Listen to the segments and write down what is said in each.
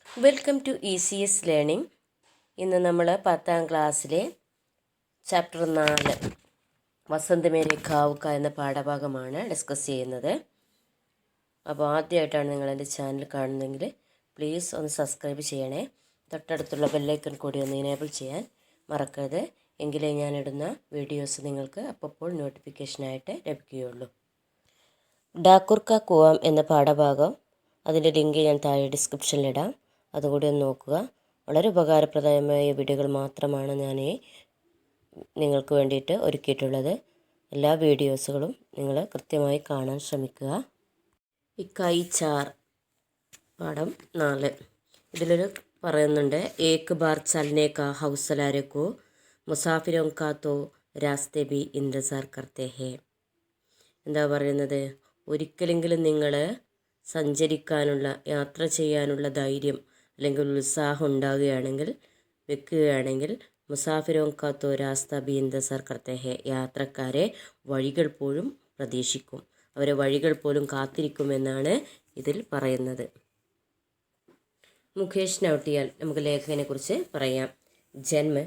Welcome to ECS learning. ഇന്ന് നമ്മൾ 10ാം ക്ലാസ്സിലെ ചാപ്റ്റർ 4 വസന്ത് മേരെ ഖാവ് കാ എന്ന പാഠഭാഗമാണ് ഡിസ്കസ് ചെയ്യുന്നത്. അപ്പോൾ ആദ്യമായിട്ടാണ് നിങ്ങൾ എൻ്റെ ചാനൽ കാണുന്നതെങ്കിൽ പ്ലീസ് ഒന്ന് സബ്സ്ക്രൈബ് ചെയ്യണേ. തൊട്ടടുത്തുള്ള ബെല്ലൈക്കൺ കൂടി ഒന്ന് എനേബിൾ ചെയ്യാൻ മറക്കരുത്. എങ്കിലേ ഞാനിടുന്ന വീഡിയോസ് നിങ്ങൾക്ക് അപ്പോൾ നോട്ടിഫിക്കേഷനായിട്ട് ലഭിക്കുകയുള്ളൂ. ഡാക്കൂർ കാ കുവാം എന്ന പാഠഭാഗം, അതിൻ്റെ ലിങ്ക് ഞാൻ താഴെ ഡിസ്ക്രിപ്ഷനിലിടാം. അതുകൂടി ഒന്ന് നോക്കുക. വളരെ ഉപകാരപ്രദമായ വീഡിയോകൾ മാത്രമാണ് ഞാൻ നിങ്ങൾക്ക് വേണ്ടിയിട്ട് ഒരുക്കിയിട്ടുള്ളത്. എല്ലാ വീഡിയോസുകളും നിങ്ങൾ കൃത്യമായി കാണാൻ ശ്രമിക്കുക. ഇക്കായി ചാർ പാഠം 4 ഇതിലൊരു പറയുന്നുണ്ട്, ഏക് ബാർ ചലനെ കാ ഹൗസല രഖോ മുസാഫിരോ കാ തോ രാസ്തേ ബി ഇന്തസാർ കർത്തേ ഹേ. എന്താ പറയുന്നത്? ഒരിക്കലെങ്കിലും നിങ്ങൾ സഞ്ചരിക്കാനുള്ള, യാത്ര ചെയ്യാനുള്ള ധൈര്യം അല്ലെങ്കിൽ ഉത്സാഹം ഉണ്ടാകുകയാണെങ്കിൽ, വെക്കുകയാണെങ്കിൽ, മുസാഫിരോ കാ തോ രാസ്ത ബി ഇന്തസാർ കർത്തേ ഹേ, യാത്രക്കാരെ വഴികൾ പോലും പ്രതീക്ഷിക്കും, അവരെ വഴികൾ പോലും കാത്തിരിക്കുമെന്നാണ് ഇതിൽ പറയുന്നത്. മുകേഷ് നൗട്ടിയാൽ, നമുക്ക് ലേഖകനെ കുറിച്ച് പറയാം. ജന്മ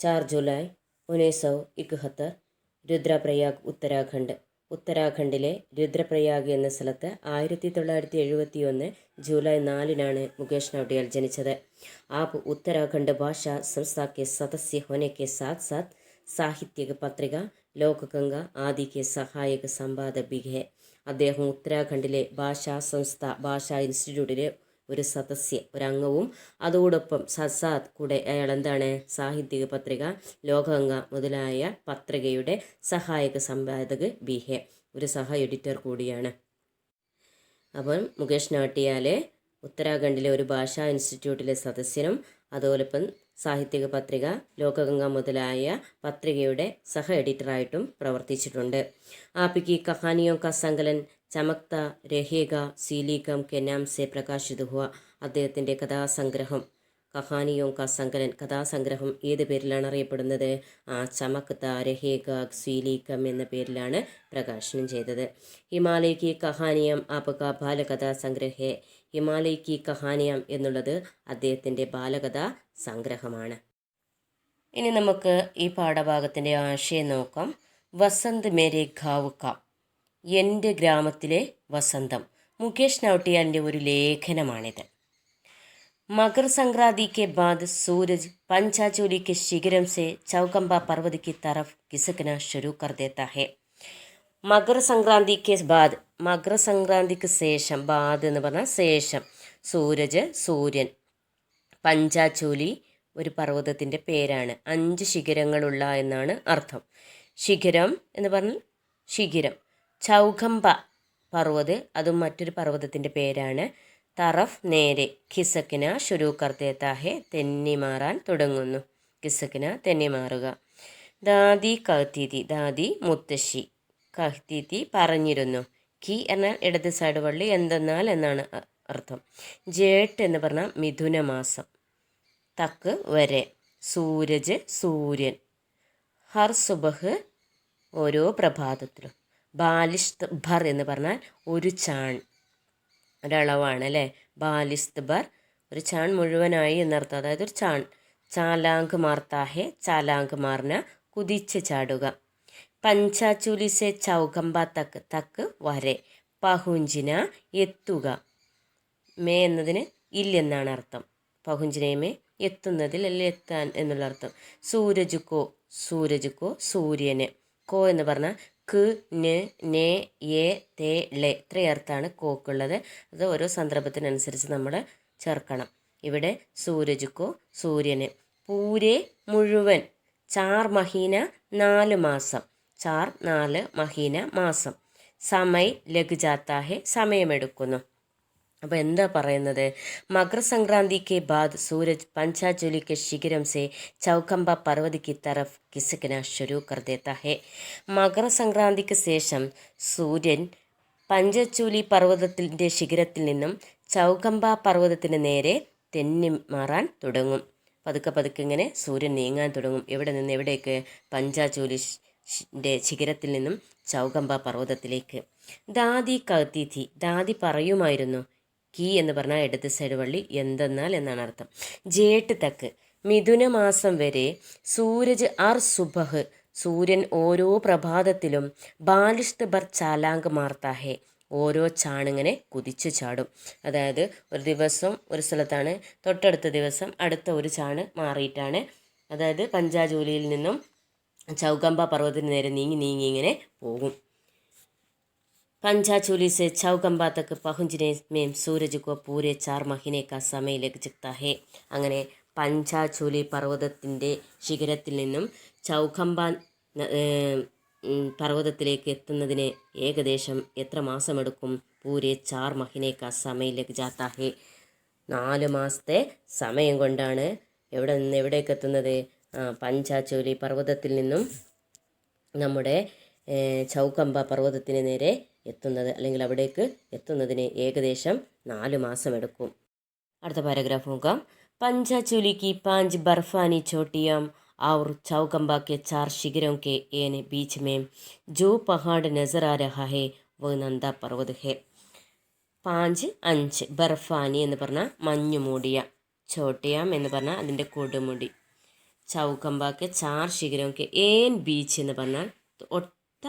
4 ജൂലൈ 1971, രുദ്രപ്രയാഗ്, ഉത്തരാഖണ്ഡ്. ഉത്തരാഖണ്ഡിലെ രുദ്രപ്രയാഗ് എന്ന സ്ഥലത്ത് 1971 ജൂലൈ 4 മുകേഷ് നൗട്ടിയാൽ ജനിച്ചത്. आप उत्तराखंड भाषा संस्था के सदस्य होने के साथ साथ സാഹിത്യക പത്രിക ലോകഗംഗ ആദി के സഹായക संपादक भी है. അദ്ദേഹം ഉത്തരാഖണ്ഡിലെ ഭാഷാ സംസ്ഥ, ഭാഷാ ഇൻസ്റ്റിറ്റ്യൂട്ടിലെ ഒരു സദസ്യ, ഒരംഗവും അതോടൊപ്പം സസാദ് കൂടെ അയാൾ എന്താണ്, സാഹിത്യക പത്രിക, ലോകഗംഗ മുതലായ പത്രികയുടെ സഹായക സമ്പാദക് ബിഹെ, ഒരു സഹ എഡിറ്റർ കൂടിയാണ്. അപ്പം മുകേഷ് നൗട്ടിയാൽ ഉത്തരാഖണ്ഡിലെ ഒരു ഭാഷാ ഇൻസ്റ്റിറ്റ്യൂട്ടിലെ സദസ്യനും അതോടൊപ്പം സാഹിത്യക പത്രിക, ലോകഗംഗ മുതലായ പത്രികയുടെ സഹ എഡിറ്ററായിട്ടും പ്രവർത്തിച്ചിട്ടുണ്ട്. ആപ്പിക്ക് കഹാനിയോ കാ സങ്കലൻ ചമക്ത രഹേഗ സീലികം കെ നാം സെ പ്രകാശിത ഹുവ. അദ്ദേഹത്തിൻ്റെ കഥാസംഗ്രഹം കഹാനിയോ കാ സങ്കലൻ, കഥാസംഗ്രഹം ഏത് പേരിലാണ് അറിയപ്പെടുന്നത്? ചമക്ത രഹേഗ സീലികം എന്ന പേരിലാണ് പ്രകാശനം ചെയ്തത്. ഹിമാലയ കി കഹാനിയം ആപക ബാലകഥാ സംഗ്രഹേ. ഹിമാലയ കി കഹാനിയം എന്നുള്ളത് അദ്ദേഹത്തിൻ്റെ ബാലകഥാ സംഗ്രഹമാണ്. ഇനി നമുക്ക് ഈ പാഠഭാഗത്തിൻ്റെ ആശയം നോക്കാം. വസന്ത് മേരെ ഖാവ് കാ, എൻ്റെ ഗ്രാമത്തിലെ വസന്തം. മുകേഷ് നൗട്ടിയാലിൻ്റെ ഒരു ലേഖനമാണിത്. मकर संक्रांति के बाद सूरज पंचाचूली के शिखरम से चौकंबा पर्वत की तरफ खिसकना शुरू कर देता है. മകര സംക്രാന്തിക്ക് ബാദ്, മകര സംക്രാന്തിക്ക് ശേഷം, ബാദ് എന്ന് പറഞ്ഞാൽ ശേഷം, സൂര്യൻ, പഞ്ചാചൂലി ഒരു പർവ്വതത്തിൻ്റെ പേരാണ്, 5 ശിഖരങ്ങളുള്ള എന്നാണ് അർത്ഥം. ശിഖരം എന്ന് പറഞ്ഞാൽ ശിഖിരം. ചൗഖംബ പർവ്വത്, അതും മറ്റൊരു പർവ്വതത്തിൻ്റെ പേരാണ്. തറഫ് നേരെ, ഖിസക്കിന ശുരു കർത്തേത്താ ഹെ, തെന്നിമാറാൻ തുടങ്ങുന്നു. ഖിസക്കിന തെന്നിമാറുക. ദാദി കഹ്തീതി, ദാദി മുത്തശ്ശി, കഹ്തീതി പറഞ്ഞിരുന്നു. കി എന്നാൽ ഇടത് സൈഡ് വള്ളി, എന്തെന്നാൽ എന്നാണ് അർത്ഥം. ജേട്ട് എന്ന് പറഞ്ഞാൽ മിഥുനമാസം. തക്ക് വരെ. സൂരജ് സൂര്യൻ. ഹർ സുബഹ് ഓരോ പ്രഭാതത്തിലും. ബാലിഷ്ത് ഭർ എന്ന് പറഞ്ഞാൽ ഒരു ചാൺ, ഒരളവാണ് അല്ലേ. ബാലിസ്ത് ബർ ഒരു ചാൺ മുഴുവനായി എന്നർത്ഥം, അതായത് ഒരു ചാൺ. ചാലാങ്ക് മാർത്താഹെ, ചാലാങ്ക് മാർന കുതിച്ച് ചാടുക. പഞ്ചാചൂലി സെ ചൗകമ്പ തക്ക്, തക്ക് വരെ. പഹുഞ്ചിന എത്തുക. മേ എന്നതിന് ഇല്ലെന്നാണ് അർത്ഥം. പഹുഞ്ചിനയമേ എത്തുന്നതിൽ, അല്ലെ എത്താൻ എന്നുള്ള അർത്ഥം. സൂരജുക്കോ, സൂരജുക്കോ സൂര്യന്. കോ എന്ന് പറഞ്ഞാൽ ക്, ന്, നെ, യെ, തേ, ലെ, ഇത്രയും അർത്ഥമാണ് കോക്കുള്ളത്. അത് ഓരോ സന്ദർഭത്തിനനുസരിച്ച് നമ്മൾ ചേർക്കണം. ഇവിടെ സൂരജുക്കോ സൂര്യന്. പൂരെ മുഴുവൻ. 4 മഹീന 4 മാസം. 4 മഹീന മാസം. സമയ് ലഗ് ജാത്താ ഹെ, സമയമെടുക്കുന്നു. അപ്പോൾ എന്താ പറയുന്നത്? മകർ സംക്രാന്തി കെ ബാദ് സൂരജ് പഞ്ചാചൂലി കെ ശിഖരം സെ ചൗകമ്പ പർവ്വത് കി തറഫ് കിസക്കന ശുരു കർ ദേത്താ ഹെ. മകര സംക്രാന്തിക്ക് ശേഷം സൂര്യൻ പഞ്ചചൂലി പർവ്വതത്തിൻ്റെ ശിഖരത്തിൽ നിന്നും ചൗകമ്പ പർവ്വതത്തിന് നേരെ തെന്നി മാറാൻ തുടങ്ങും. പതുക്കെ പതുക്കെ ഇങ്ങനെ സൂര്യൻ നീങ്ങാൻ തുടങ്ങും. എവിടെ നിന്ന് എവിടേക്ക്? പഞ്ചാചൂലി ശിഖരത്തിൽ നിന്നും ചൗകമ്പ പർവ്വതത്തിലേക്ക്. ദാദി കഹ്തീ ഥി, ദാദി പറയുമായിരുന്നു. കീ എന്ന് പറഞ്ഞാൽ ഇടത് സൈഡ് വള്ളി, എന്തെന്നാൽ എന്നാണ് അർത്ഥം. ജേട്ട് തക്ക് മിഥുനമാസം വരെ സൂരജ് അർ സുബഹ് സൂര്യൻ ഓരോ പ്രഭാതത്തിലും ബാലിഷ്ത് ബർ ചാലാങ്ക് മാർത്താ ഹേ ഓരോ ചാണിങ്ങനെ കുതിച്ചു ചാടും. അതായത് ഒരു ദിവസം ഒരു സ്ഥലത്താണ്, തൊട്ടടുത്ത ദിവസം അടുത്ത ഒരു ചാണ് മാറിയിട്ടാണ്. അതായത് പഞ്ചാജൂലിയിൽ നിന്നും ചൗഗമ്പ പർവ്വതത്തിന് നേരെ നീങ്ങി നീങ്ങി ഇങ്ങനെ പോകും. पंचाचूली से चौगंबा तक पहुँचने में सूरज को पूरे 4 महीने का समय लग सकता है. അങ്ങനെ പഞ്ചാചൂലി പർവ്വതത്തിൻ്റെ ശിഖരത്തിൽ നിന്നും ചൗഖമ്പ പർവ്വതത്തിലേക്ക് എത്തുന്നതിന് ഏകദേശം എത്ര മാസമെടുക്കും? പൂരെ 4 മഹീനെ കാ സമയം ലഗ് ജാത്താ ഹേ. 4 മാസത്തെ സമയം കൊണ്ടാണ് എവിടെ നിന്ന് എവിടേക്ക് എത്തുന്നത്? പഞ്ചാചൂലി പർവ്വതത്തിൽ നിന്നും നമ്മുടെ ചൗഖമ്പ പർവ്വതത്തിന് നേരെ എത്തുന്നത്, അല്ലെങ്കിൽ അവിടേക്ക് എത്തുന്നതിന് ഏകദേശം 4 മാസമെടുക്കും. അടുത്ത പാരഗ്രാഫ് നോക്കാം. पंचाचूली की 5 बर्फानी चोटियाँ और चौगंबा के 4 शिखरों के बीच में जो पहाड़ नज़र आ रहा है वह नंदा पर्वत है. 5 ബർഫാനി എന്ന് പറഞ്ഞാൽ മഞ്ഞു മൂടിയ, ചോട്ടിയാം എന്ന് പറഞ്ഞാൽ അതിൻ്റെ കൊടുമുടി, ചൗകമ്പാക്ക് 4 ശിഖരമൊക്കെ ഏൻ ബീച്ച് എന്ന് പറഞ്ഞാൽ ഒത്ത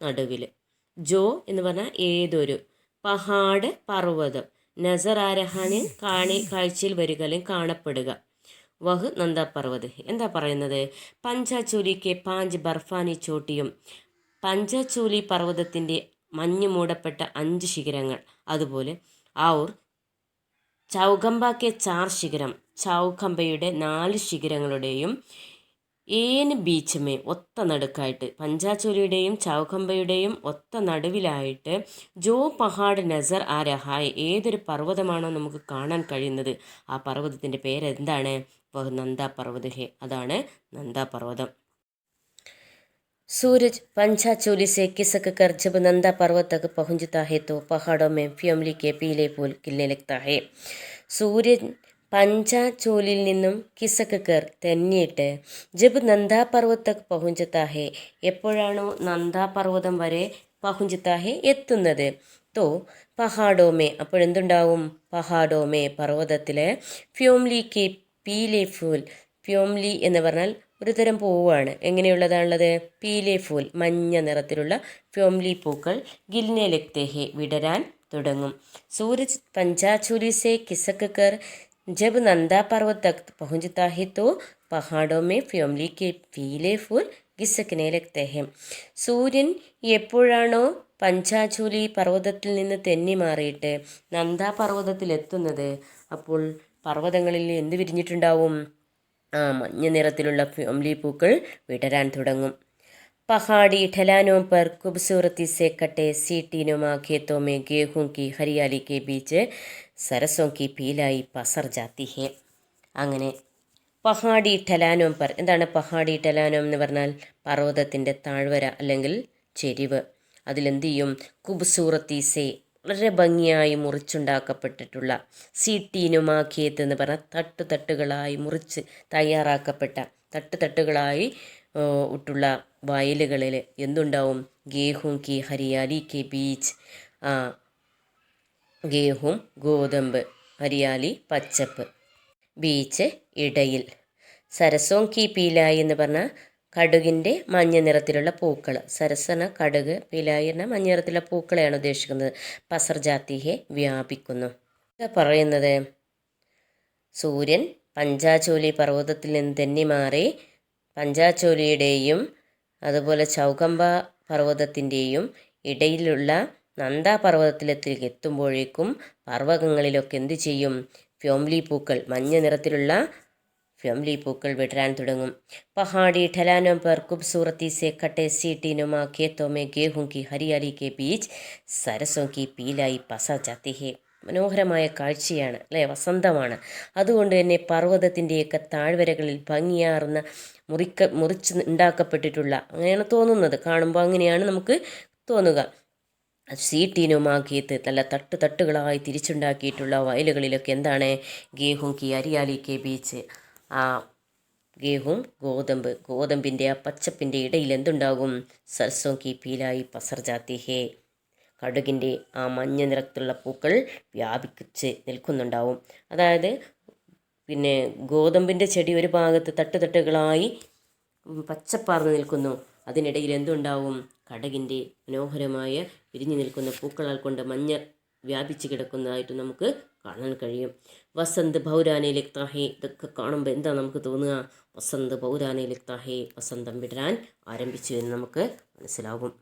നടുവിൽ, ജോ എന്ന് പറഞ്ഞാൽ ഏതൊരു, പഹാഡ് പർവ്വതം, നസർ ആരഹാന് കാഴ്ചയിൽ വരിക അല്ലെങ്കിൽ കാണപ്പെടുക, വഹ് നന്ദ പർവ്വത്. എന്താ പറയുന്നത്? പഞ്ചാചൂലിക്ക് 5 ബർഫാനി ചോട്ടിയും, പഞ്ചാചൂലി പർവ്വതത്തിൻ്റെ മഞ്ഞു മൂടപ്പെട്ട 5 ശിഖരങ്ങൾ, അതുപോലെ ഔർ ചൗഖമ്പയ്ക്ക് 4 ശിഖരം, ചൗഖമ്പയുടെ 4 ശിഖരങ്ങളുടെയും ഏൻ ബീച്ച് ഒത്ത നടുക്കായിട്ട്, പഞ്ചാചൂലിയുടെയും ചൗഖമ്പയുടെയും ഒത്ത നടുവിലായിട്ട് ജോ പഹാഡ് നസർ ആ രഹായ് ഏതൊരു പർവ്വതമാണോ നമുക്ക് കാണാൻ കഴിയുന്നത് ആ പർവ്വതത്തിൻ്റെ പേരെന്താണ്? വഹ് നന്ദാ പർവ്വത് ഹേ, അതാണ് നന്ദാ പർവ്വതം. सूरज पंचाचूली से खिसक कर जब नंदा पर्वत तक पहुंचता है तो पहाड़ों में फ्योमली के पीले फूल खिलने लगता है. സൂര്യൻ പഞ്ചാചൂലിൽ നിന്നും കിസക്കർ തെന്നിയിട്ട് ജബ് നന്ദാ പർവ്വത് തക് പഹുഞ്ചത്താ ഹേ എപ്പോഴാണോ നന്ദാ പർവ്വതം വരെ പഹുഞ്ചത്താ ഹേ എത്തുന്നത്, തോ പഹാഡോമേ അപ്പോഴെന്തുണ്ടാവും? പഹാഡോമേ പർവ്വതത്തിലെ ഫ്യോംലി കെ പീലെ ഫൂൽ, ഫ്യോംലി എന്ന് പറഞ്ഞാൽ ഒരു തരം പൂവാണ്. എങ്ങനെയുള്ളതാണുള്ളത്? പീലെ ഫൂൽ മഞ്ഞ നിറത്തിലുള്ള ഫ്യോംലി പൂക്കൾ ഗിൽനെ ലഗ്തേ ഹേ വിടരാൻ തുടങ്ങും. സൂരജ് പഞ്ചാചൂലി സേ കിസക് കർ ജബ് നന്ദാ പർവ്വത് തക് പഹുഞ്ചത്താ ഹേ തോ പഹാഡോ മേ ഫ്യോംലി കെ പീലെ ഫൂൽ ഗിസക്നെ ലഗ്തേ ഹേ. സൂര്യൻ എപ്പോഴാണോ പഞ്ചാചൂലി പർവ്വതത്തിൽ നിന്ന് തെന്നി മാറിയിട്ട് നന്ദാ പർവ്വതത്തിലെത്തുന്നത് അപ്പോൾ പർവ്വതങ്ങളിൽ എന്ത് വിരിഞ്ഞിട്ടുണ്ടാവും? മഞ്ഞ നിറത്തിലുള്ള ഫ്യോംലി പൂക്കൾ വിടരാൻ തുടങ്ങും. पहाड़ी ढलानों पर खूबसूरती से कटे सीटीनुमा खेतों में गेहूं की हरियाली के बीच सरसों की पीलाई पसर जाती है. അങ്ങനെ പഹാഡി ഠലാനോം പർ, എന്താണ് പഹാഡി ഠലാനോം എന്ന് പറഞ്ഞാൽ? പർവ്വതത്തിൻ്റെ താഴ്വര അല്ലെങ്കിൽ ചെരിവ്. അതിലെന്ത് ചെയ്യും? കുബ്സൂറത്തി സേ വളരെ ഭംഗിയായി മുറിച്ചുണ്ടാക്കപ്പെട്ടിട്ടുള്ള, സീട്ടീനുമാ ഖേത്ത് എന്ന് പറഞ്ഞാൽ തട്ടുതട്ടുകളായി മുറിച്ച് തയ്യാറാക്കപ്പെട്ട, തട്ടുതട്ടുകളായി ഇട്ടുള്ള വയലുകളിൽ എന്തുണ്ടാവും? ഗേഹും കി ഹരിയാലി കെ ബീച്ച്, ഗേഹും ഗോതമ്പ്, ഹരിയാലി പച്ചപ്പ്, ബീച്ച് ഇടയിൽ, സരസോം കി പീലായി എന്ന് പറഞ്ഞാൽ കടുകിൻ്റെ മഞ്ഞ നിറത്തിലുള്ള പൂക്കൾ, സരസന കടുക്, പീലായി എന്ന മഞ്ഞ നിറത്തിലുള്ള പൂക്കളെയാണ് ഉദ്ദേശിക്കുന്നത്. പസർ ജാത്തിഹെ വ്യാപിക്കുന്നു. എന്താ പറയുന്നത്? സൂര്യൻ പഞ്ചാചൂലി പർവ്വതത്തിൽ നിന്ന് തെന്നി മാറി പഞ്ചാചൂലിയുടെയും അതുപോലെ ചൗഖമ്പ പർവ്വതത്തിൻ്റെയും ഇടയിലുള്ള നന്ദാ പർവ്വതത്തിലേക്ക് എത്തുമ്പോഴേക്കും പർവ്വതങ്ങളിലൊക്കെ എന്ത് ചെയ്യും? ഫ്യോംലി പൂക്കൾ, മഞ്ഞ നിറത്തിലുള്ള ഫ്യോംലി പൂക്കൾ വിടരാൻ തുടങ്ങും. പഹാഡി ഠലാനോം പർ खूबसूरती से कटे सीटीनुमा खेतों में गेहूं की हरियाली के बीच सरसों की पीलाई पसर जाती है. മനോഹരമായ കാഴ്ചയാണ് അല്ലേ, വസന്തമാണ്. അതുകൊണ്ട് തന്നെ പർവ്വതത്തിൻ്റെയൊക്കെ താഴ്വരകളിൽ ഭംഗിയാർന്ന മുറിച്ച് ഉണ്ടാക്കപ്പെട്ടിട്ടുള്ള, അങ്ങനെയാണ് തോന്നുന്നത്, കാണുമ്പോൾ അങ്ങനെയാണ് നമുക്ക് തോന്നുക. സീട്ടീനുമാക്കിയിട്ട് നല്ല തട്ടുകളായി തിരിച്ചുണ്ടാക്കിയിട്ടുള്ള വയലുകളിലൊക്കെ എന്താണ്? ഗേഹും കി ഹരിയാലി കെ ബീച്ച്, ആ ഗേഹും ഗോതമ്പിൻ്റെ ആ പച്ചപ്പിൻ്റെ ഇടയിൽ എന്തുണ്ടാകും? സർസോം കി പീലായി പസർ ജാത്തി ഹേ, കടുകിൻ്റെ ആ മഞ്ഞ നിറത്തിലുള്ള പൂക്കൾ വ്യാപിച്ച് നിൽക്കുന്നുണ്ടാവും. അതായത് പിന്നെ ഗോതമ്പിൻ്റെ ചെടി ഒരു ഭാഗത്ത് തട്ടുതട്ടുകളായി പച്ചപ്പാർന്ന് നിൽക്കുന്നു. അതിനിടയിൽ എന്തുണ്ടാവും? കടകിൻ്റെ മനോഹരമായ വിരിഞ്ഞു നിൽക്കുന്ന പൂക്കളാൽ കൊണ്ട് മഞ്ഞ വ്യാപിച്ച് കിടക്കുന്നതായിട്ട് നമുക്ക് കാണാൻ കഴിയും. വസന്ത് ഭൗരാനെ ലിഖ്താഹേ, ഇതൊക്കെ കാണുമ്പോൾ എന്താ നമുക്ക് തോന്നുക? വസന്ത് ഭൗരാനെ ലിഖ്താഹേ, വസന്തം വിടരാൻ ആരംഭിച്ചു എന്ന് നമുക്ക് മനസ്സിലാകും.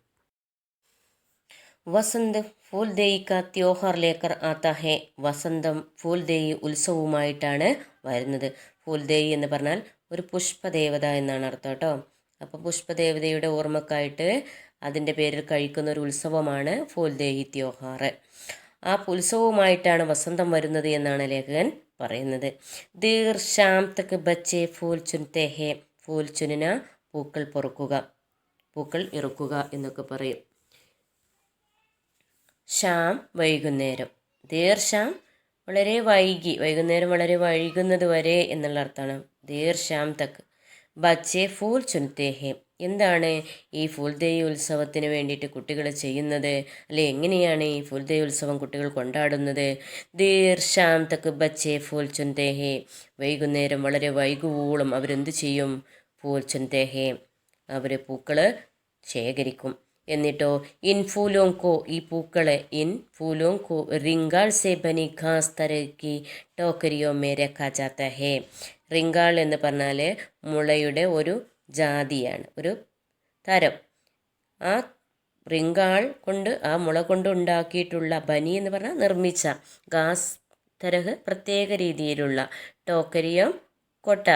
വസന്ത് ഫൂൽദേയി കാ ത്യോഹാർ ലേക്കർ ആത്താ ഹേ, വസന്തം ഫൂൽദേയി ഉത്സവവുമായിട്ടാണ് വരുന്നത്. ഫൂൽദേയി എന്ന് പറഞ്ഞാൽ ഒരു പുഷ്പദേവത എന്നാണ് അർത്ഥം കേട്ടോ. അപ്പോൾ പുഷ്പദേവതയുടെ ഓർമ്മക്കായിട്ട് അതിൻ്റെ പേരിൽ കഴിക്കുന്ന ഒരു ഉത്സവമാണ് ഫൂൽദേയി ത്യോഹാർ. ആ ഉത്സവവുമായിട്ടാണ് വസന്തം വരുന്നത് എന്നാണ് ലേഖകൻ പറയുന്നത്. ദീർ ഷാം തക് ബച്ചെ ഫൂൽ ചുൻതേ ഹേ, ഫൂൽ ചുനിന പൂക്കൾ പൊറുക്കുക, പൂക്കൾ ഇറുക്കുക എന്നൊക്കെ പറയും. ഷാം വൈകുന്നേരം, ദീർ ഷാം വളരെ വൈകി, വൈകുന്നേരം വളരെ വൈകുന്നത് വരെ എന്നുള്ള അർത്ഥമാണ്. ദീർ ഷാം തക് ബച്ചെ ഫൂൽ ചുൻതേ ഹേ, എന്താണ് ഈ ഫൂൽദേയി ഉത്സവത്തിന് വേണ്ടിയിട്ട് കുട്ടികൾ ചെയ്യുന്നത്, അല്ലെ എങ്ങനെയാണ് ഈ ഫൂൽദേയി ഉത്സവം കുട്ടികൾ കൊണ്ടാടുന്നത്? ദീർ ഷാം തക് ബച്ചെ ഫൂൽ ചുൻതേ ഹേ, വൈകുന്നേരം വളരെ വൈകുവോളം അവരെന്ത് ചെയ്യും? ഫൂൽ ചുൻതേ ഹേ, അവർ പൂക്കൾ ശേഖരിക്കും. എന്നിട്ടോ ഇൻ ഫൂലോങ്കോ, ഈ പൂക്കളെ, ഇൻ ഫൂലോങ്കോ റിങ്കാൾ സെ ബനി ഘാസ് തരക്കി ടോക്കരിയോ മേ രഖാ ജാത്താ ഹേ. റിങ്കാൾ എന്ന് പറഞ്ഞാൽ മുളയുടെ ഒരു ജാതിയാണ്, ഒരു തരം. ആ റിങ്കാൾ കൊണ്ട്, ആ മുള കൊണ്ട് ഉണ്ടാക്കിയിട്ടുള്ള, ബനി എന്ന് പറഞ്ഞാൽ നിർമ്മിച്ച, ഘാസ് തരഹ് പ്രത്യേക രീതിയിലുള്ള, ടോക്കരിയോ കൊട്ട,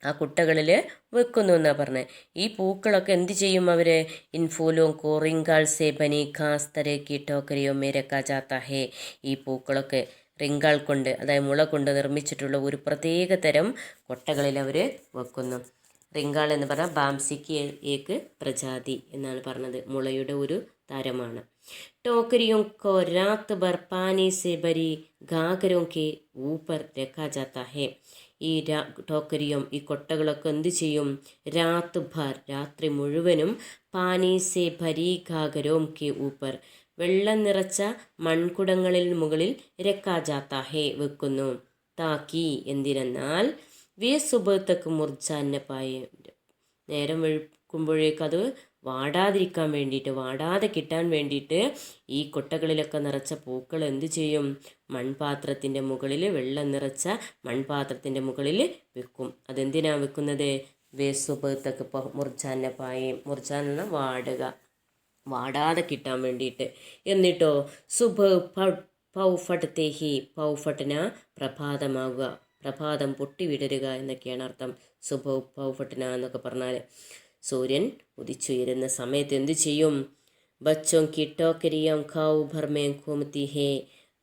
ആ കുട്ടകളിൽ വെക്കുന്നു എന്നാണ് പറഞ്ഞത്. ഈ പൂക്കളൊക്കെ എന്ത് ചെയ്യും അവർ? ഇൻഫൂലോം കോ റിങ്കാൾ സേ ബനി ഘാസ് തരക്കി ടോക്കരിയോ മേ രഖാ ജാത്താ ഹേ, ഈ പൂക്കളൊക്കെ റിങ്കാൾ കൊണ്ട്, അതായത് മുള കൊണ്ട് നിർമ്മിച്ചിട്ടുള്ള ഒരു പ്രത്യേക തരം കൊട്ടകളിൽ അവർ വെക്കുന്നു. റിങ്കാൾ എന്ന് പറഞ്ഞാൽ ബാംസിക്ക് ഏക്ക് പ്രജാതി എന്നാണ് പറഞ്ഞത്, മുളയുടെ ഒരു തരമാണ്. ടോക്കരിയോ കോ രാത് ഭർ പാനി സെ ഭരി ഗാഗരോ കെ ഊപ്പർ രഖാ ജാത്താ ഹേ, ഈ ടോക്കരിയും ഈ കൊട്ടകളൊക്കെ എന്ത് ചെയ്യും? രാത് ഭർ, രാത്രി മുഴുവനും, പാനി സെ ഭരി ഗാഗരോം കെ ഊപ്പർ, വെള്ളം നിറച്ച മൺകുടങ്ങളിൽ മുകളിൽ രഖാ ജാത്താ ഹേ, വെക്കുന്നു. താക്കി, എന്തിനെന്നാൽ വേ സുബത്തക്ക് മുർജാന്ന പായ, നേരം വെളുക്കുമ്പോഴേക്ക് അത് വാടാതിരിക്കാൻ വേണ്ടിയിട്ട്, വാടാതെ കിട്ടാൻ വേണ്ടിയിട്ട് ഈ കൊട്ടകളിലൊക്കെ നിറച്ച പൂക്കൾ എന്ത് ചെയ്യും? മൺപാത്രത്തിൻ്റെ മുകളിൽ, വെള്ളം നിറച്ച മൺപാത്രത്തിൻ്റെ മുകളിൽ വെക്കും. അതെന്തിനാണ് വെക്കുന്നത്? വേസുപത്തൊക്കെ മുർജാന്ന പായയും, മുർജാൻ എന്ന വാടുക, വാടാതെ കിട്ടാൻ വേണ്ടിയിട്ട്. എന്നിട്ടോ സുബ് പൗഫട്ടത്തേഹി, പൗഫട്ടന പ്രഭാതമാകുക, പ്രഭാതം പൊട്ടിവിടരുക എന്നൊക്കെയാണ് അർത്ഥം. സുബ് പൗഫട്ടന എന്നൊക്കെ പറഞ്ഞാൽ സൂര്യൻ ഉദിച്ചുയരുന്ന സമയത്ത് എന്ത് ചെയ്യും? ബച്ചോം കി ടോക്കരിയാം ഖാവു ഭർമേ ഘൂമത്തി ഹേ,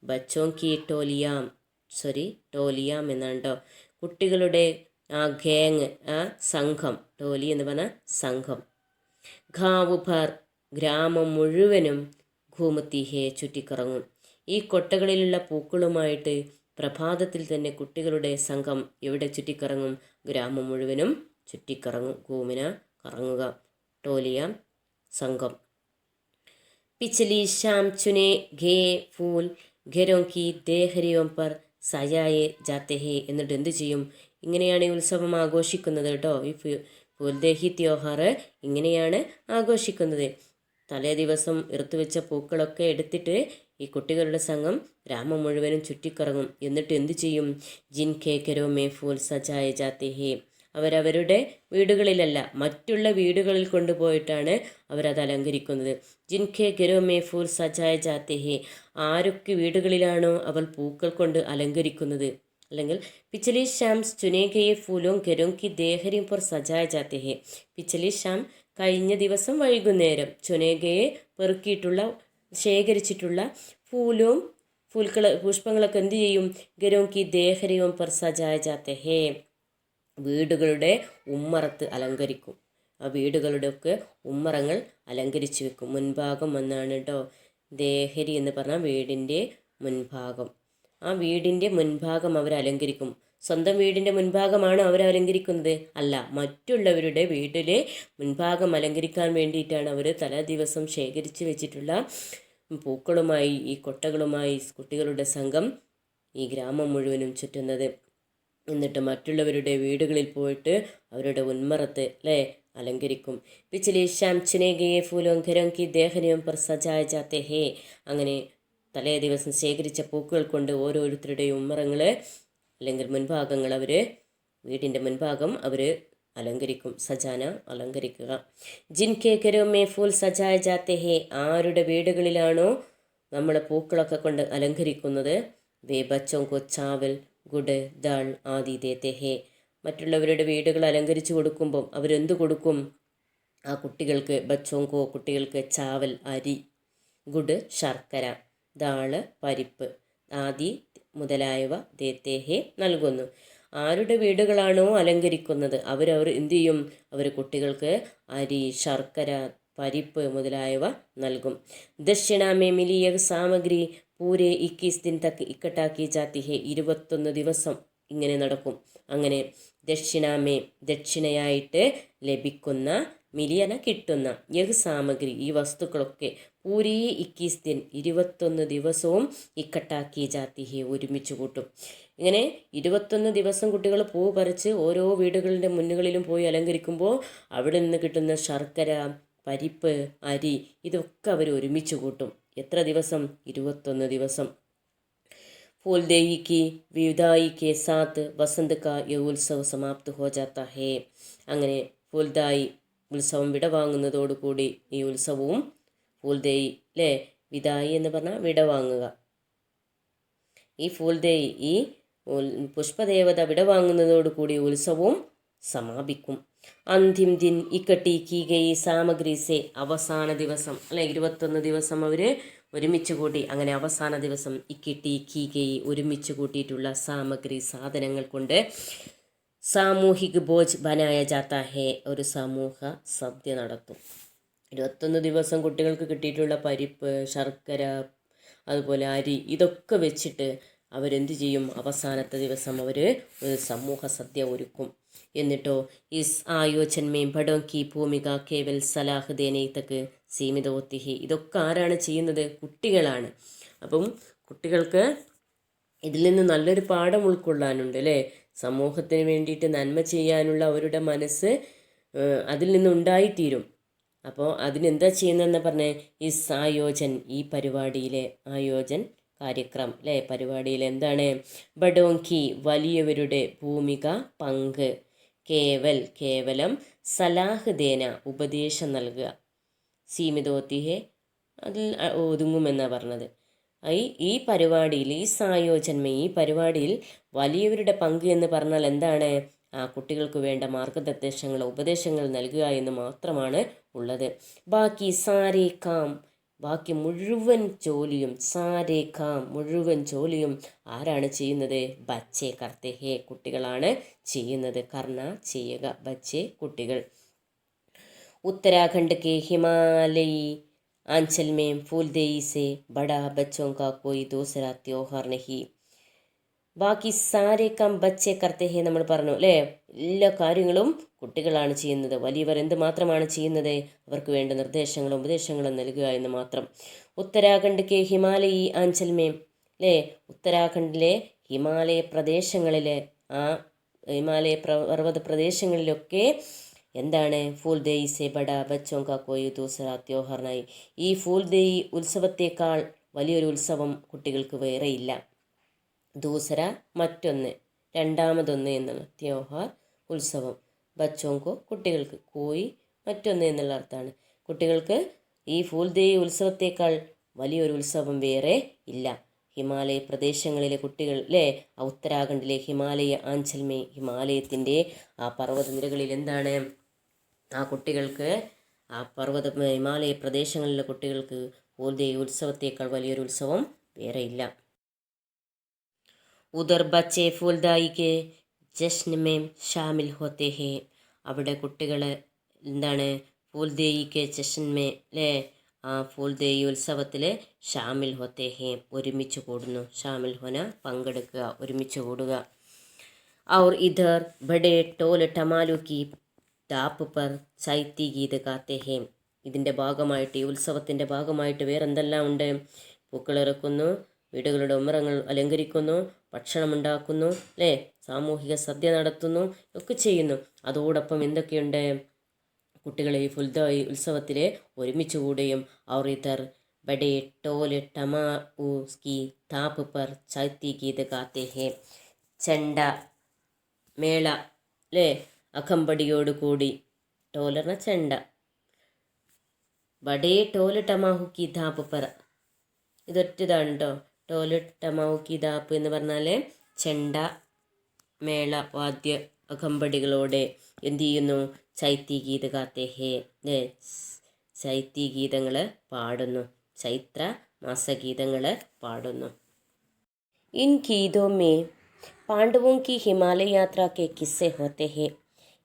ബച്ചോം കി ടോലിയാം, ടോലിയാം എന്നാണ്ടോ, കുട്ടികളുടെ ആ ഗാങ്, ആ സംഘം, ടോലി എന്ന് പറഞ്ഞാൽ സംഘം, ഖാവു ഭർ ഗ്രാമം മുഴുവനും, ഘൂമത്തി ഹേ ചുറ്റിക്കറങ്ങും. ഈ കൊട്ടകളിലുള്ള പൂക്കളുമായിട്ട് പ്രഭാതത്തിൽ തന്നെ കുട്ടികളുടെ സംഘം എവിടെ ചുറ്റിക്കറങ്ങും? ഗ്രാമം മുഴുവനും ചുറ്റിക്കറങ്ങും. ഘൂമിന കറങ്ങുക, ടോലിയാം സംഘം. പിച്ചലി ഷാം ചുനെ ഘേ ഫൂൽ ഘരോം കി ദേഹരിയോം പർ സജായെ ജാത്തെ ഹേ, എന്നിട്ട് എന്ത് ചെയ്യും? ഇങ്ങനെയാണ് ഈ ഉത്സവം ആഘോഷിക്കുന്നത് കേട്ടോ. ഈ ഫൂൽദേഹി ത്യോഹാർ ഇങ്ങനെയാണ് ആഘോഷിക്കുന്നത്. തലേ ദിവസം ഇറുത്തുവെച്ച പൂക്കളൊക്കെ എടുത്തിട്ട് ഈ കുട്ടികളുടെ സംഘം ഗ്രാമം മുഴുവനും ചുറ്റിക്കറങ്ങും. എന്നിട്ട് എന്ത് ചെയ്യും? ജിൻ ഖേ ഘരോ മേ ഫൂൽ സജായെ ജാത്തെ ഹേ, അവരവരുടെ വീടുകളിലല്ല, മറ്റുള്ള വീടുകളിൽ കൊണ്ടുപോയിട്ടാണ് അവരത് അലങ്കരിക്കുന്നത്. ജിൻഖെ ഗരോ മേ ഫൂൽ സജായ ജാത്തെ ഹേ, ആരൊക്കെ വീടുകളിലാണോ അവർ പൂക്കൾ കൊണ്ട് അലങ്കരിക്കുന്നത്, അല്ലെങ്കിൽ പിച്ചലി ഷാം ചുനേഗയെ ഫൂലോം ഗരോം കി ദേഹരിയും പൊർ സജായ ജാത്തെ ഹേ, പിച്ചലി ഷാം കഴിഞ്ഞ ദിവസം വൈകുന്നേരം, ചുനേഗയെ പെറുക്കിയിട്ടുള്ള, ശേഖരിച്ചിട്ടുള്ള ഫൂലോം, പുഷ്പങ്ങളൊക്കെ എന്ത് ചെയ്യും? ഗരോം കി ദേഹരിയും പൊർ സജായ ജാത്തെ ഹേ, വീടുകളുടെ ഉമ്മറത്ത് അലങ്കരിക്കും. ആ വീടുകളുടെയൊക്കെ ഉമ്മറങ്ങൾ അലങ്കരിച്ച് വെക്കും. മുൻഭാഗം എന്നാണ് കേട്ടോ. ദേഹരി എന്ന് പറഞ്ഞാൽ വീടിൻ്റെ മുൻഭാഗം. ആ വീടിൻ്റെ മുൻഭാഗം അവർ അലങ്കരിക്കും. സ്വന്തം വീടിൻ്റെ മുൻഭാഗമാണ് അവർ അലങ്കരിക്കുന്നത്? അല്ല, മറ്റുള്ളവരുടെ വീട്ടിലെ മുൻഭാഗം അലങ്കരിക്കാൻ വേണ്ടിയിട്ടാണ് അവർ തലേ ദിവസം ശേഖരിച്ച് വെച്ചിട്ടുള്ള പൂക്കളുമായി ഈ കൊട്ടകളുമായി കുട്ടികളുടെ സംഘം ഈ ഗ്രാമം മുഴുവനും ചുറ്റുന്നത്. എന്നിട്ട് മറ്റുള്ളവരുടെ വീടുകളിൽ പോയിട്ട് അവരുടെ ഉന്മറത്ത് അലങ്കരിക്കും. പിച്ചിലെ ശ്യാം ചുനേഗയെ ഫൂലോം ഘരം കി ദേഹനയും പർ സജായ ജാത്തെ ഹേ. അങ്ങനെ തലേ ദിവസം ശേഖരിച്ച പൂക്കൾ കൊണ്ട് ഓരോരുത്തരുടെയും ഉമ്മറങ്ങൾ അല്ലെങ്കിൽ മുൻഭാഗങ്ങൾ വീടിൻ്റെ മുൻഭാഗം അവർ അലങ്കരിക്കും. സജാന അലങ്കരിക്കുക. ജിൻകെ ഘരോം മേ ഫൂൽ സജായ ജാത്തെ ഹേ. ആരുടെ വീടുകളിലാണോ നമ്മൾ പൂക്കളൊക്കെ കൊണ്ട് അലങ്കരിക്കുന്നത്, വേ ബച്ചോं को चावल ഗുഡ് ദാൾ ആദി ദേത്തെ ഹേ. മറ്റുള്ളവരുടെ വീടുകൾ അലങ്കരിച്ചു കൊടുക്കുമ്പം അവരെന്ത് കൊടുക്കും? ആ കുട്ടികൾക്ക് ബച്ചോങ്കോ കുട്ടികൾക്ക് ചാവൽ അരി, ഗുഡ് ശർക്കര, ദാള് പരിപ്പ്, ആദി മുതലായവ ദേത്തെ ഹേ നൽകുന്നു. ആരുടെ വീടുകളാണോ അലങ്കരിക്കുന്നത് അവർ എന്തു ചെയ്യും? അവർ കുട്ടികൾക്ക് അരി, ശർക്കര, പരിപ്പ് മുതലായവ നൽകും. ദക്ഷിണാമേ മിലിയ സാമഗ്രി പൂരെ 21 ദിൻ തക്ക് ഇക്കട്ടാക്കി ജാത്തി ഹേ. 21 ദിവസം ഇങ്ങനെ നടക്കും. അങ്ങനെ ദക്ഷിണാമേ ദക്ഷിണയായിട്ട് ലഭിക്കുന്ന, മിലിയന കിട്ടുന്ന, യഹ് സാമഗ്രി ഈ വസ്തുക്കളൊക്കെ പൂരേ 21 ദിൻ 21 ദിവസവും ഇക്കട്ടാക്കി ജാത്തി ഹേ ഒരുമിച്ച് കൂട്ടും. ഇങ്ങനെ 21 ദിവസം കുട്ടികൾ പൂ പറിച്ച് ഓരോ വീടുകളുടെ മുന്നുകളിലും പോയി അലങ്കരിക്കുമ്പോൾ അവിടെ നിന്ന് കിട്ടുന്ന ശർക്കര, പരിപ്പ്, അരി ഇതൊക്കെ അവർ ഒരുമിച്ച് കൂട്ടും. എത്ര ദിവസം? 21 ദിവസം. फूलदेई की विदाई के साथ वसंत का ये उत्सव समाप्त हो जाता है. അങ്ങനെ ഫൂൽദായി ഉത്സവം വിടവാങ്ങുന്നതോടുകൂടി ഈ ഉത്സവവും ഫൂൽദേയി വിദായി എന്ന് പറഞ്ഞാൽ വിടവാങ്ങുക. ഈ ഫൂൽദേയി ഈ പുഷ്പദേവത വിടവാങ്ങുന്നതോടുകൂടി ഉത്സവവും സമാപിക്കും. അന്തിം ദിൻ ഇക്കട്ടി കീ ഗയി സാമഗ്രി സേ. അവസാന ദിവസം 21 ദിവസം അവർ ഒരുമിച്ച് കൂട്ടി. അങ്ങനെ അവസാന ദിവസം ഇക്കിട്ടി കീ ഗയി ഒരുമിച്ച് കൂട്ടിയിട്ടുള്ള സാമഗ്രി സാധനങ്ങൾ കൊണ്ട് സാമൂഹിക് ഭോജ് ബനായ ജാത്ത ഹേ. ഒരു സമൂഹ സദ്യ നടത്തും. 21 ദിവസം കുട്ടികൾക്ക് കിട്ടിയിട്ടുള്ള പരിപ്പ്, ശർക്കര, അതുപോലെ അരി ഇതൊക്കെ വെച്ചിട്ട് അവരെന്ത് ചെയ്യും? അവസാനത്തെ ദിവസം അവർ ഒരു സമൂഹ സദ്യ ഒരുക്കും. എന്നിട്ടോ ഇസ് ആയോജൻ മേ ബഡോं की ഭൂമിക കേവൽ സലാഹ് ദേനെ തക്ക് സീമിത होती है. ഇതൊക്കെ ആരാണ് ചെയ്യുന്നത്? കുട്ടികളാണ്. അപ്പം കുട്ടികൾക്ക് ഇതിൽ നിന്ന് നല്ലൊരു പാഠം ഉൾക്കൊള്ളാനുണ്ട് സമൂഹത്തിന് വേണ്ടിയിട്ട് നന്മ ചെയ്യാനുള്ള അവരുടെ മനസ്സ് അതിൽ നിന്നുണ്ടായിത്തീരും. അപ്പോൾ അതിനെന്താ ചെയ്യുന്നതെന്ന് പറഞ്ഞേ? ഇസ് ആയോജൻ ഈ പരിപാടിയിലെ ആയോജൻ കാര്യക്രം പരിപാടിയിൽ എന്താണ്? ബഡോങ്കി വലിയവരുടെ ഭൂമിക പങ്ക്, കേവലം സലാഹ് ദേന ഉപദേശം നൽകുക, സീമിതോത്തിഹെ അതിൽ ഒതുങ്ങുമെന്നാണ് പറഞ്ഞത്. ഈ പരിപാടിയിൽ ഈ സായോജന്മ ഈ പരിപാടിയിൽ വലിയവരുടെ പങ്ക് എന്ന് പറഞ്ഞാൽ എന്താണ്? ആ കുട്ടികൾക്ക് വേണ്ട മാർഗനിർദ്ദേശങ്ങൾ ഉപദേശങ്ങൾ നൽകുക എന്ന് മാത്രമാണ് ഉള്ളത്. ബാക്കി സാരേ കാം ബാക്കി മുഴുവൻ ജോലിയും സാരേ കാം മുഴുവൻ ജോലിയും ആരാണ് ചെയ്യുന്നത്? ബച്ചേ കർത്തെ ഹേ കുട്ടികളാണ് ചെയ്യുന്നത്. കർണ ചെയ്യുക, ബച്ചേ കുട്ടികൾ. उत्तराखंड के हिमालयी आंचल में फूलदेई से बड़ा बच्चों का कोई दूसरा त्योहार नहीं. ബാക്കി സാരേ കം ബച്ചേ കർത്തെ ഹേ നമ്മൾ പറഞ്ഞു എല്ലാ കാര്യങ്ങളും കുട്ടികളാണ് ചെയ്യുന്നത്. വലിയവർ എന്ത് മാത്രമാണ് ചെയ്യുന്നത്? അവർക്ക് വേണ്ട നിർദ്ദേശങ്ങളും ഉപദേശങ്ങളും നൽകുക എന്ന് മാത്രം. ഉത്തരാഖണ്ഡ് കെ ഹിമാലയി ആഞ്ചൽമേ ഉത്തരാഖണ്ഡിലെ ഹിമാലയ പ്രദേശങ്ങളിലെ ആ ഹിമാലയ പർവ്വത പ്രദേശങ്ങളിലൊക്കെ എന്താണ്? ഫൂൽദേയി സെ ബഡ ബച്ചോं का कोई दूसरा त्योहार नहीं. ഈ ഫൂൽദേയി ഉത്സവത്തേക്കാൾ വലിയൊരു ഉത്സവം കുട്ടികൾക്ക് വേറെയില്ല. ദൂസര മറ്റൊന്ന്, രണ്ടാമതൊന്ന് എന്നുള്ള ത്യോഹാർ ഉത്സവം. ബച്ചോങ്കോ കുട്ടികൾക്ക്, കോയി മറ്റൊന്ന് എന്നുള്ള അർത്ഥമാണ്. കുട്ടികൾക്ക് ഈ ഫൂൽദേയി ഉത്സവത്തേക്കാൾ വലിയൊരു ഉത്സവം വേറെ ഇല്ല. ഹിമാലയ പ്രദേശങ്ങളിലെ കുട്ടികൾ ഉത്തരാഖണ്ഡിലെ ഹിമാലയ ആഞ്ചൽമേ ഹിമാലയത്തിൻ്റെ ആ പർവ്വതനിരകളിൽ എന്താണ്? ആ കുട്ടികൾക്ക് ആ ഹിമാലയ പ്രദേശങ്ങളിലെ കുട്ടികൾക്ക് ഫൂൽദേയി ഉത്സവത്തേക്കാൾ വലിയൊരു ഉത്സവം വേറെയില്ല. ഉദർ ബച്ചേ ഫൂൽദായി കെ ജശ്ൻ മേ ഷാമിൽ ഹോത്തെ ഹേ. അവിടെ കുട്ടികൾ എന്താണ്? ഫൂൽദേയി കെ ജശ്ൻ മേ ആ ഫൂൽദേയി ഉത്സവത്തിൽ ഷാമിൽ ഹോത്തെ ഹേ ഒരുമിച്ച് കൂടുന്നു. ഷാമിൽ ഹോന പങ്കെടുക്കുക, ഒരുമിച്ച് കൂടുക. और इधर बड़े टोल टमालू की ताप पर चैती गीत गाते हैं. ഇതിൻ്റെ ഭാഗമായിട്ട്, ഈ ഉത്സവത്തിൻ്റെ ഭാഗമായിട്ട് വേറെന്തെല്ലാം ഉണ്ട്? പൂക്കളിറക്കുന്നു, വീടുകളുടെ ഉമ്മറങ്ങൾ അലങ്കരിക്കുന്നു, ഭക്ഷണമുണ്ടാക്കുന്നു, അല്ലേ, സാമൂഹിക സദ്യ നടത്തുന്നു, ഒക്കെ ചെയ്യുന്നു. അതോടൊപ്പം എന്തൊക്കെയുണ്ട്? കുട്ടികളെ ഈ ഉത്സവത്തിൽ ഒരുമിച്ച് കൂടുകയും और इधर बड़े टोल टमाऊ की ताप पर चैती गीत गाते हैं. ചെണ്ട മേള, അല്ലേ, അകമ്പടിയോട് കൂടി, ടോലർന്ന ചെണ്ട, ബഡേ ടോല് ടമാഹു കി ധാപ്പ് പറ, ഇതൊറ്റതാണ് കേട്ടോ. ടോല് ടമാഹു കി ധാപ്പ് എന്ന് പറഞ്ഞാൽ ചെണ്ട മേള വാദ്യ അകമ്പടികളോടെ എന്ത് ചെയ്യുന്നു? ചൈത്തി ഗീത ഗാത്തെ ഹേ, ചൈത്തി ഗീതങ്ങൾ പാടുന്നു, ചൈത്ര മാസഗീതങ്ങൾ പാടുന്നു. ഇൻ ഗീതോ മേ പാണ്ഡവോं की ഹിമാലയ യാത്ര കെ കിസ്സെ ഹോത്തെ ഹേ.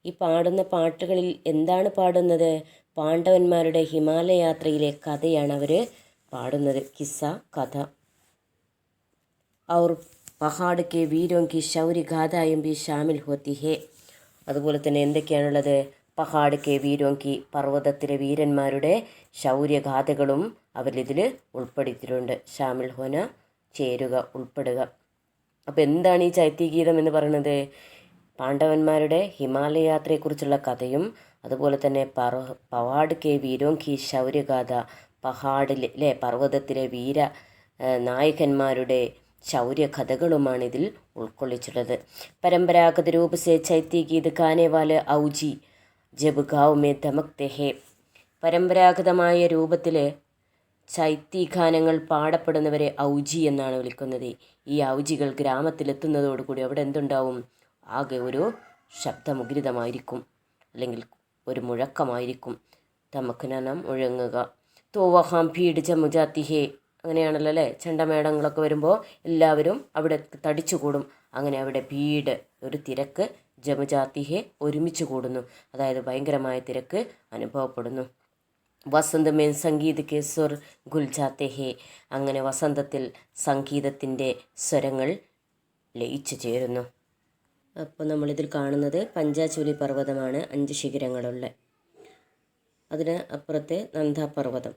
ഈ പാടുന്ന പാട്ടുകളിൽ എന്താണ് പാടുന്നത്? പാണ്ഡവന്മാരുടെ ഹിമാലയ യാത്രയിലെ കഥയാണ് അവർ പാടുന്നത്. കിസ്സ, കഥ. और പഹാഡ് കെ വീരോं की ശൗര്യ ഗാഥായും भी शामिल होती है. അതുപോലെ തന്നെ എന്തൊക്കെയാണുള്ളത്? പഹാഡ് കെ വീരോं की, പർവ്വതത്തിലെ വീരന്മാരുടെ ശൗര്യഗാഥകളും അവരിതിൽ ഉൾപ്പെടുത്തിയിട്ടുണ്ട്. ഷാമിൽ ഹോന, ചേരുക, ഉൾപ്പെടുക. അപ്പോൾ എന്താണ് ഈ ചൈത്യഗീതം എന്ന് പറയുന്നത്? പാണ്ഡവന്മാരുടെ ഹിമാലയ യാത്രയെക്കുറിച്ചുള്ള കഥയും അതുപോലെ തന്നെ പഹാഡ് കെ വീരോं की ശൗര്യഗാഥ, പഹാഡിൽ, അല്ലേ, പർവ്വതത്തിലെ വീര നായകന്മാരുടെ ശൗര്യകഥകളുമാണ് ഇതിൽ ഉൾക്കൊള്ളിച്ചിട്ടുള്ളത്. പരമ്പരാഗത രൂപ സെ ചൈത്യ ഗീത് ഗാനെ വാലെ ഔജി ജബ് ഗാവ് മേ ധമക്തെ ഹേ. പരമ്പരാഗതമായ രൂപത്തിൽ ചൈത്യഗാനങ്ങൾ പാടപ്പെടുന്നവരെ ഔജി എന്നാണ് വിളിക്കുന്നത്. ഈ ഔജികൾ ഗ്രാമത്തിലെത്തുന്നതോടുകൂടി അവിടെ എന്തുണ്ടാവും? ആകെ ഒരു ശബ്ദമുഖരിതമായിരിക്കും, അല്ലെങ്കിൽ ഒരു മുഴക്കമായിരിക്കും. തമക്കനം മുഴങ്ങുക. തോ വഹാം ഭീഡ് ജമുജാത്തി ഹേ, അങ്ങനെയാണല്ലോ അല്ലേ? ചെണ്ടമേളങ്ങളൊക്കെ വരുമ്പോൾ എല്ലാവരും അവിടെ തടിച്ചുകൂടും. അങ്ങനെ അവിടെ ഭീഡ്, ഒരു തിരക്ക്, ജമുജാത്തി ഹേ, ഒരുമിച്ച് കൂടുന്നു, അതായത് ഭയങ്കരമായ തിരക്ക് അനുഭവപ്പെടുന്നു. വസന്ത് മേൻ സംഗീത് കെ സ്വർ ഗുൽജാത്തെ ഹേ, അങ്ങനെ വസന്തത്തിൽ സംഗീതത്തിൻ്റെ സ്വരങ്ങൾ ലയിച്ചു ചേരുന്നു. അപ്പോൾ നമ്മളിതിൽ കാണുന്നത് പഞ്ചാചൂലി പർവ്വതമാണ്, 5 ശിഖരങ്ങളുള്ള. അതിന് അപ്പുറത്തെ നന്ദാപർവ്വതം,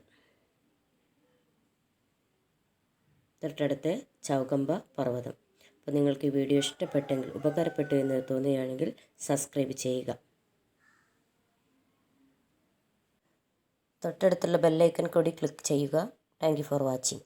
തൊട്ടടുത്ത് ചൗകമ്പ പർവ്വതം. അപ്പോൾ നിങ്ങൾക്ക് ഈ വീഡിയോ ഇഷ്ടപ്പെട്ടെങ്കിൽ, ഉപകാരപ്പെട്ടു എന്ന് തോന്നുകയാണെങ്കിൽ സബ്സ്ക്രൈബ് ചെയ്യുക. തൊട്ടടുത്തുള്ള ബെല്ലൈക്കൺ കൂടി ക്ലിക്ക് ചെയ്യുക. Thank you for watching.